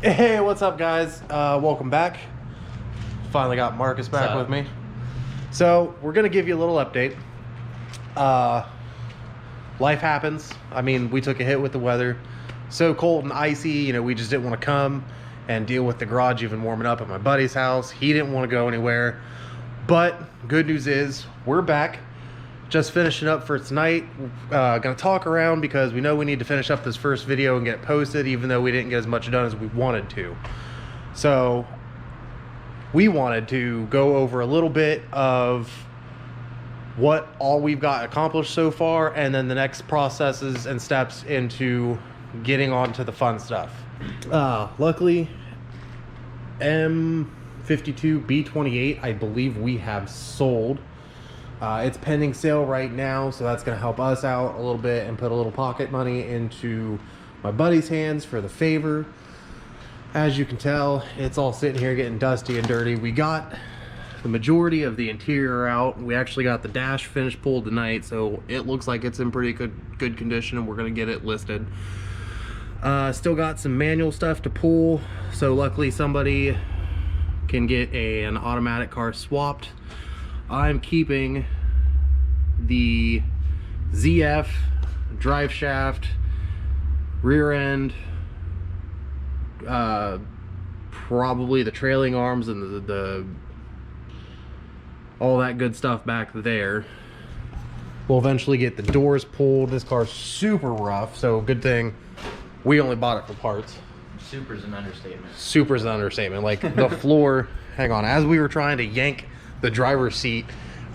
Hey, what's up, guys? Welcome back. Finally got Marcus back with me. So we're gonna give you a little update. Life happens. I mean, we took a hit with the weather. So cold and icy, you know, we just didn't want to come and deal with the garage even warming up at my buddy's house. He didn't want to go anywhere. But good news is we're back. Just finishing up for tonight. Gonna talk around because we know we need to finish up this first video and get it posted, even though we didn't get as much done as we wanted to. So we wanted to go over a little bit of what all we've got accomplished so far, and then the next processes and steps into getting on to the fun stuff. Luckily, M52 B28, I believe we have sold. It's pending sale right now, so that's going to help us out a little bit and put a little pocket money into my buddy's hands for the favor. As you can tell, it's all sitting here getting dusty and dirty. We got the majority of the interior out. We actually got the dash finish pulled tonight, so it looks like it's in pretty good condition, and we're going to get it listed. Still got some manual stuff to pull, so luckily somebody can get an automatic car swapped. I'm keeping the ZF drive shaft, rear end, probably the trailing arms and the all that good stuff back there. We'll eventually get the doors pulled. This car's super rough, so good thing we only bought it for parts. Super's an understatement. Super's an understatement. Like the floor, hang on, as we were trying to yank the driver's seat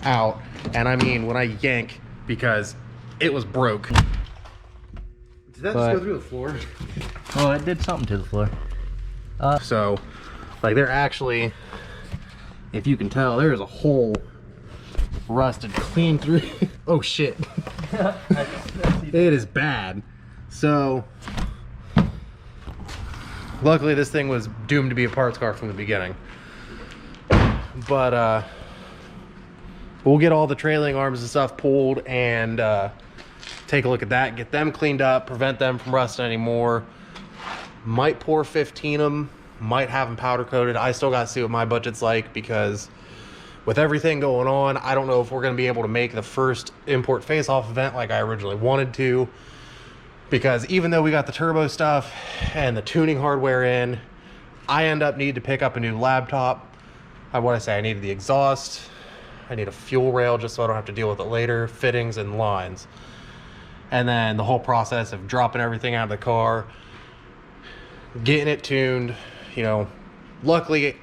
out, and I mean when I yank, because it was broke. Did that just go through the floor? Oh, it did something to the floor. So like they're actually, if you can tell, there's a hole rusted clean through. Oh shit. It is bad. So luckily this thing was doomed to be a parts car from the beginning. But we'll get all the trailing arms and stuff pulled and take a look at that, get them cleaned up, prevent them from rusting anymore. Might pour 15 them, might have them powder coated. I still got to see what my budget's like, because with everything going on, I don't know if we're going to be able to make the first import face-off event like I originally wanted to, because even though we got the turbo stuff and the tuning hardware in, I end up needing to pick up a new laptop. I needed the exhaust, I need a fuel rail just so I don't have to deal with it later, fittings and lines. And then the whole process of dropping everything out of the car, getting it tuned, you know. Luckily,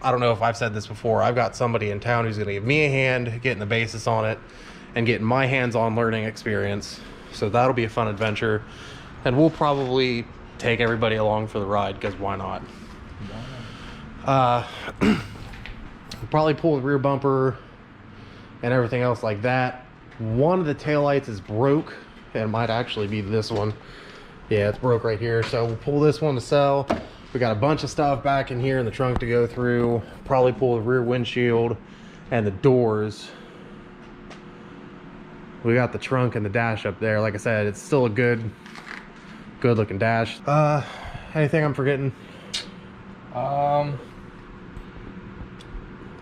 I don't know if I've said this before, I've got somebody in town who's gonna give me a hand getting the basis on it and getting my hands-on learning experience. So that'll be a fun adventure. And we'll probably take everybody along for the ride, because why not? We'll probably pull the rear bumper and everything else like that. One of the taillights is broke. It might actually be this one. Yeah, it's broke right here. So we'll pull this one to sell. We got a bunch of stuff back in here in the trunk to go through. Probably pull the rear windshield and the doors. We got the trunk and the dash up there. Like I said, it's still a good looking dash. Anything I'm forgetting?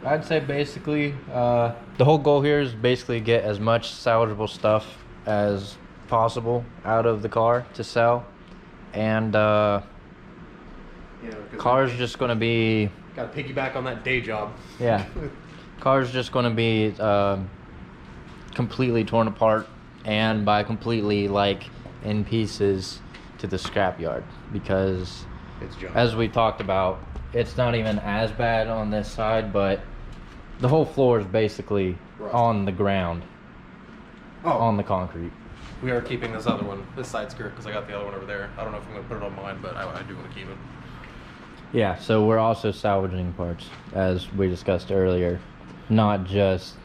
I'd say basically the whole goal here is basically get as much salvageable stuff as possible out of the car to sell, and car's just going to be, got to piggyback on that day job. Yeah. Car's just going to be completely torn apart, and by completely, like in pieces, to the scrapyard, because It's junk. As we talked about, it's not even as bad on this side, but the whole floor is basically on the ground, on the concrete. We are keeping this other one, this side skirt, because I got the other one over there. I don't know if I'm going to put it on mine, but I do want to keep it. Yeah, so we're also salvaging parts, as we discussed earlier, not just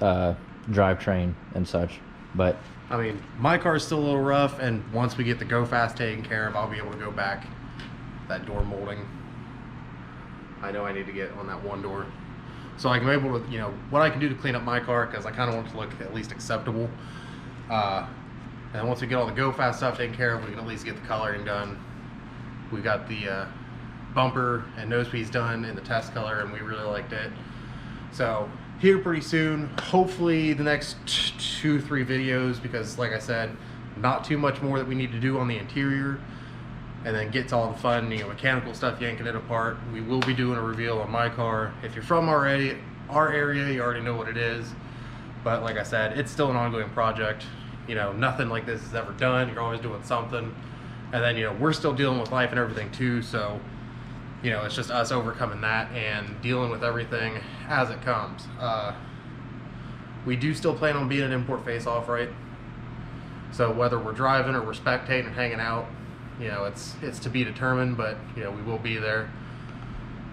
drivetrain and such, but I mean, my car's still a little rough, and once we get the Go Fast taken care of, I'll be able to go back that door molding. I know I need to get on that one door, so I can be able to, you know, what I can do to clean up my car, because I kind of want it to look at least acceptable. And once we get all the Go Fast stuff taken care of, we can at least get the coloring done. We got the bumper and nose piece done in the test color, and we really liked it. So here pretty soon, hopefully the next 2-3 videos, because like I said, not too much more that we need to do on the interior, and then get to all the fun, you know, mechanical stuff, yanking it apart. We will be doing a reveal on my car. If you're from our area, you already know what it is. But like I said, it's still an ongoing project. You know, nothing like this is ever done. You're always doing something. And then, you know, we're still dealing with life and everything too. So, you know, it's just us overcoming that and dealing with everything as it comes. We do still plan on being an import face-off, right? So whether we're driving or we're spectating and hanging out, you know, it's to be determined, but, you know, we will be there.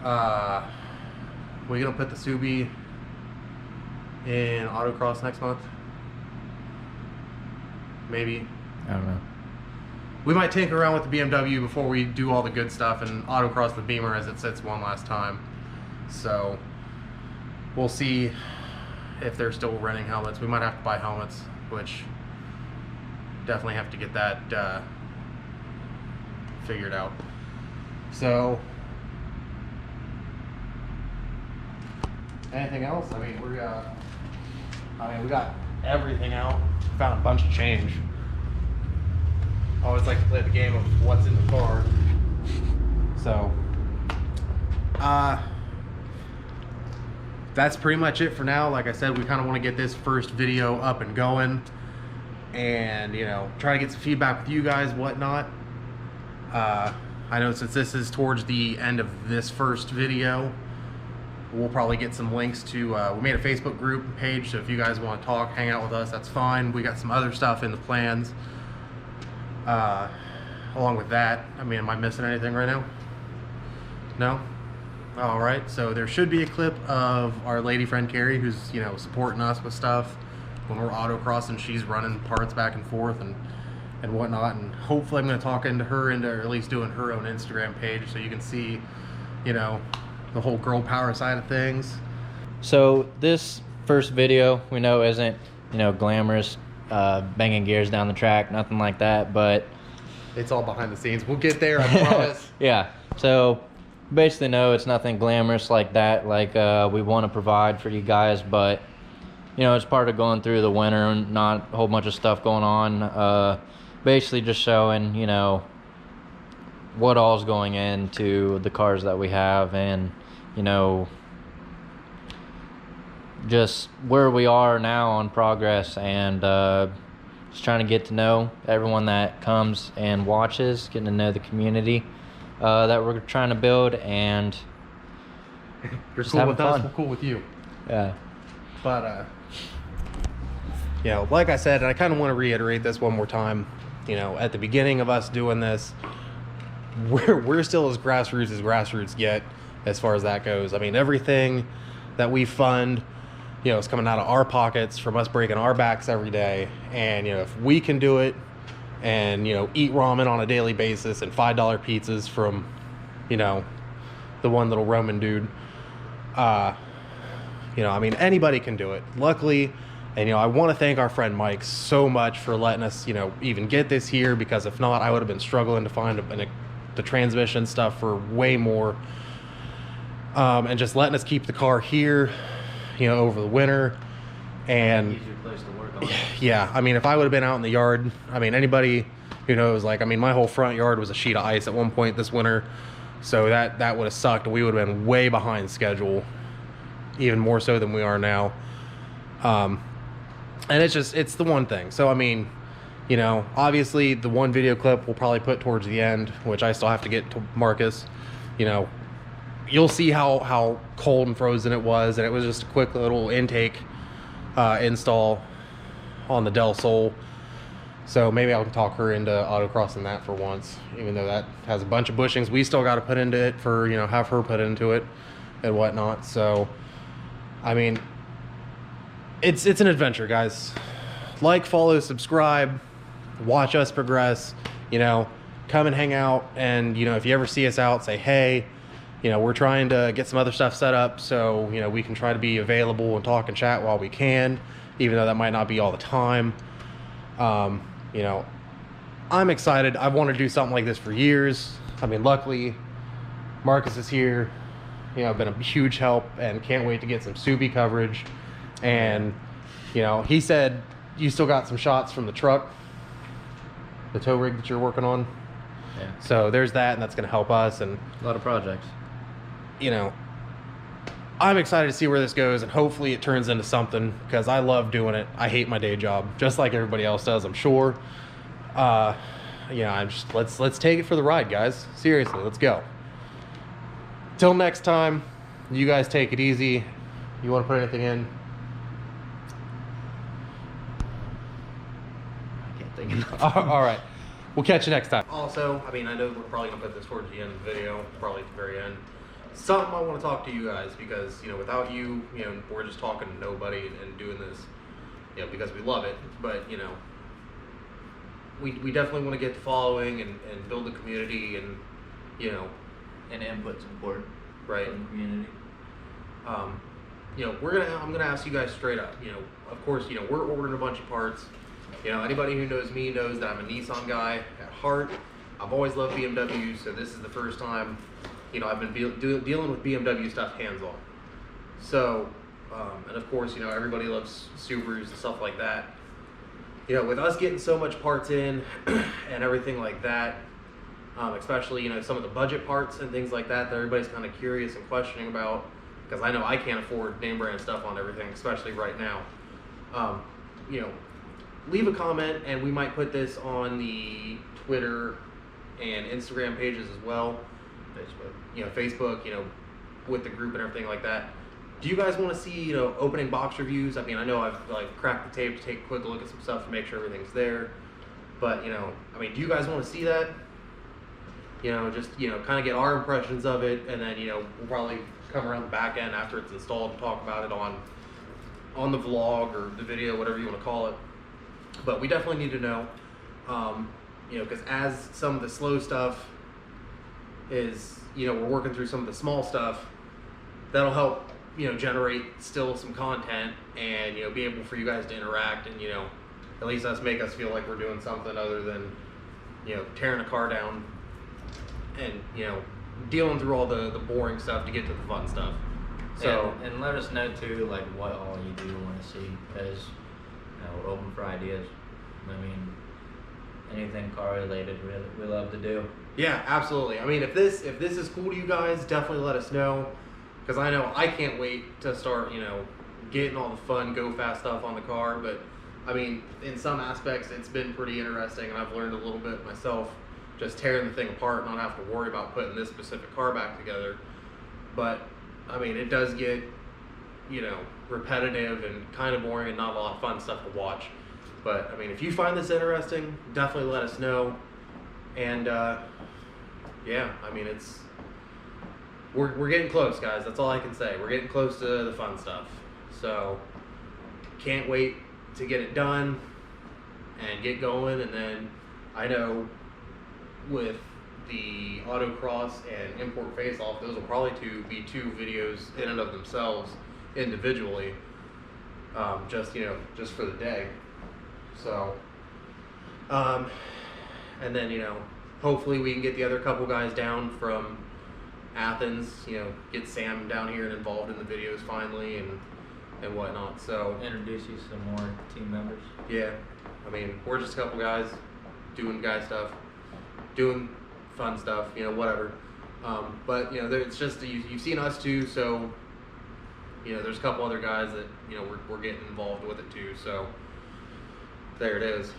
We're gonna put the Subi in autocross next month. Maybe. I don't know. We might tinker around with the BMW before we do all the good stuff and autocross the Beamer as it sits one last time. So we'll see if they're still renting helmets. We might have to buy helmets, which definitely have to get that figured out. So anything else? I mean, we got everything out. Found a bunch of change. I always like to play the game of what's in the car. So, that's pretty much it for now. Like I said, we kind of want to get this first video up and going, and, you know, try to get some feedback with you guys, whatnot. I know since this is towards the end of this first video, we'll probably get some links to, we made a Facebook group page, so if you guys want to talk, hang out with us, that's fine. We got some other stuff in the plans. Along with that, I mean, am I missing anything right now? No? All right, so there should be a clip of our lady friend Carrie, who's, you know, supporting us with stuff when we're autocrossing. She's running parts back and forth and whatnot, and hopefully I'm going to talk into her into at least doing her own Instagram page, so you can see, you know, the whole girl power side of things. So this first video, we know isn't, you know, glamorous, banging gears down the track, nothing like that, but it's all behind the scenes. We'll get there, I promise. Yeah, so basically no, it's nothing glamorous like that, like we want to provide for you guys, but, you know, it's part of going through the winter and not a whole bunch of stuff going on. Basically just showing, you know, what all's going into the cars that we have, and, you know, just where we are now on progress, and just trying to get to know everyone that comes and watches, getting to know the community that we're trying to build, and you're cool with us, we're cool with you. Yeah. But you know, like I said, and I kind of want to reiterate this one more time, you know, at the beginning of us doing this, we're still as grassroots get as far as that goes. I mean, everything that we fund, you know, is coming out of our pockets from us breaking our backs every day. And, you know, if we can do it and, you know, eat ramen on a daily basis and $5 pizzas from, you know, the one little Roman dude, you know, I mean, anybody can do it. Luckily, and, you know, I want to thank our friend Mike so much for letting us, you know, even get this here, because if not, I would have been struggling to find the transmission stuff for way more. And just letting us keep the car here, you know, over the winter. And Easier place to work on. yeah, I mean, if I would have been out in the yard, I mean, anybody who knows, like, I mean, my whole front yard was a sheet of ice at one point this winter, so that would have sucked. We would have been way behind schedule, even more so than we are now. And it's the one thing. So, I mean, you know, obviously the one video clip we'll probably put towards the end, which I still have to get to Marcus. You know, you'll see how cold and frozen it was, and it was just a quick little intake install on the Del Sol. So maybe I'll talk her into autocrossing that for once, even though that has a bunch of bushings we still got to put into it for, you know, have her put into it and whatnot. So, I mean, it's an adventure, guys. Like, follow, subscribe, watch us progress, you know, come and hang out. And, you know, if you ever see us out, say, hey, you know, we're trying to get some other stuff set up so, you know, we can try to be available and talk and chat while we can, even though that might not be all the time. You know, I'm excited. I've wanted to do something like this for years. I mean, luckily, Marcus is here, you know, been a huge help, and can't wait to get some Subi coverage. And, you know, he said you still got some shots from the truck, the tow rig that you're working on. Yeah. So there's that, and that's going to help us. And, A lot of projects. you know, I'm excited to see where this goes, and hopefully it turns into something, because I love doing it. I hate my day job, just like everybody else does, I'm sure. Yeah, I'm just, let's take it for the ride, guys. Seriously, let's go. Till next time, you guys take it easy. You want to put anything in? I can't think of All right. We'll catch you next time. Also, I mean, I know we're probably going to put this towards the end of the video, probably at the very end. Something I want to talk to you guys, because, you know, without you, you know, we're just talking to nobody and doing this, you know, because we love it. But, you know, we definitely want to get the following and build the community, and, you know, and input support right. from the community. You know, I'm gonna ask you guys straight up. You know, of course, you know, we're ordering a bunch of parts. You know, anybody who knows me knows that I'm a Nissan guy at heart. I've always loved BMW, so this is the first time, you know, I've been dealing with BMW stuff hands-on. So, and of course, you know, everybody loves Subarus and stuff like that. You know, with us getting so much parts in and everything like that, especially, you know, some of the budget parts and things like that everybody's kind of curious and questioning about, because I know I can't afford name brand stuff on everything, especially right now. You know, leave a comment, and we might put this on the Twitter and Instagram pages as well. Facebook. You know, Facebook, you know, with the group and everything like that. Do you guys want to see, you know, opening box reviews? I mean, I know I've like cracked the tape to take a quick look at some stuff to make sure everything's there. But, you know, I mean, do you guys want to see that? You know, just, you know, kind of get our impressions of it, and then, you know, we'll probably come around the back end after it's installed and talk about it on the vlog or the video, whatever you want to call it. But we definitely need to know, you know, because as some of the slow stuff is, you know, we're working through some of the small stuff, that'll help, you know, generate still some content, and, you know, be able for you guys to interact, and, you know, at least make us feel like we're doing something other than, you know, tearing a car down and, you know, dealing through all the boring stuff to get to the fun stuff. So, and let us know too, like, what all you do want to see, as, you know, we're open for ideas. I mean, anything car related, we love to do. yeah, absolutely. I mean, if this is cool to you guys, definitely let us know, because I know I can't wait to start, you know, getting all the fun, go fast stuff on the car. But I mean, in some aspects, it's been pretty interesting, and I've learned a little bit myself, just tearing the thing apart and not have to worry about putting this specific car back together. But I mean, it does get, you know, repetitive and kind of boring and not a lot of fun stuff to watch. But I mean, if you find this interesting, definitely let us know. And yeah, I mean, we're getting close, guys. That's all I can say. We're getting close to the fun stuff. So can't wait to get it done and get going. And then I know with the autocross and import face-off, those will probably be two videos in and of themselves individually, just, you know, just for the day. So and then, you know, hopefully we can get the other couple guys down from Athens, you know, get Sam down here and involved in the videos finally, and whatnot. So Introduce you some more team members. yeah, I mean, we're just a couple guys doing guy stuff, doing fun stuff, you know, whatever. But, you know, it's just, you've seen us too, so, you know, there's a couple other guys that, you know, we're getting involved with it too. So there it is.